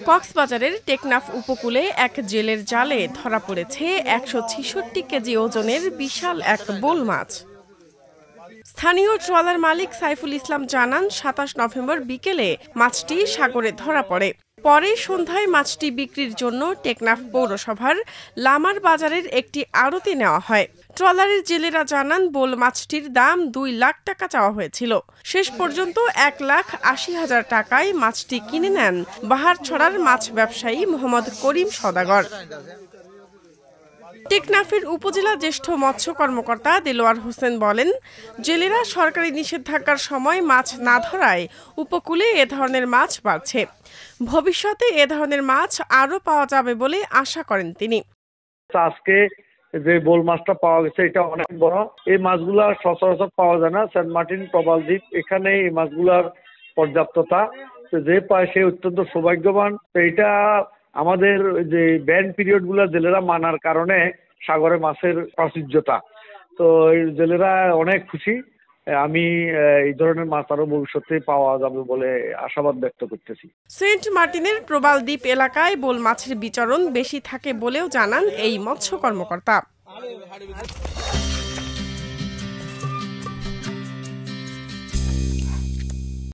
কক্সবাজারের টেকনাফ উপকূলে এক জেলের জালে ধরা পড়েছে ১৬৬ কেজি ওজনের বিশাল এক বোল মাছ। স্থানীয় ট্রলার মালিক সাইফুল ইসলাম জানান, ২৭ নভেম্বর বিকেলে মাছটি সাগরে ধরা পড়ে। পরে সন্ধ্যায় মাছটি বিক্রির জন্য টেকনাফ পৌরসভার লামার বাজারের একটি আড়তে নেওয়া হয়। ট্রলারের জেলেরা জানান, বোল মাছটির দাম ২ লাখ টাকা চাওয়া হয়েছিল। শেষ পর্যন্ত ১,৮০,০০০ টাকায় মাছটি কিনে নেন বাহারছড়ার মাছ ব্যবসায়ী মোহাম্মদ করিম সওদাগর। টেকনাফের উপজেলা জ্যেষ্ঠ মৎস্য কর্মকর্তা দেলোয়ার হোসেন বলেন, জেলেরা সরকারি নিষেধাজ্ঞার সময় মাছ না ধরায় উপকূলে এ ধরনের মাছ বাড়ছে। ভবিষ্যতে এ ধরনের মাছ আরও পাওয়া যাবে বলে আশা করেন তিনি। আজকে যে বোল মাছটা পাওয়া গেছে এটা অনেক বড়। এই মাছগুলা সচরাচর পাওয়া যায় না। সেন্ট মার্টিন প্রবাল দ্বীপ এখানে এই মাছগুলার পর্যাপ্ততা, যে পায় সে অত্যন্ত সৌভাগ্যবান। এটা আমাদের যে ব্যান পিরিয়ড গুলা জেলেরা মানার কারণে সাগরে মাছের প্রাচুর্যতা, তো এই জেলেরা অনেক খুশি। আমি এই ধরনের মাছ আরো ভবিষ্যতে পাওয়া যাবে বলে আশাবাদ ব্যক্ত করতেছি। সেন্ট মার্টিনের প্রবাল দ্বীপ এলাকায় বোল মাছের বিচরণ বেশি থাকে বলেও জানান এই মৎস্য কর্মকর্তা।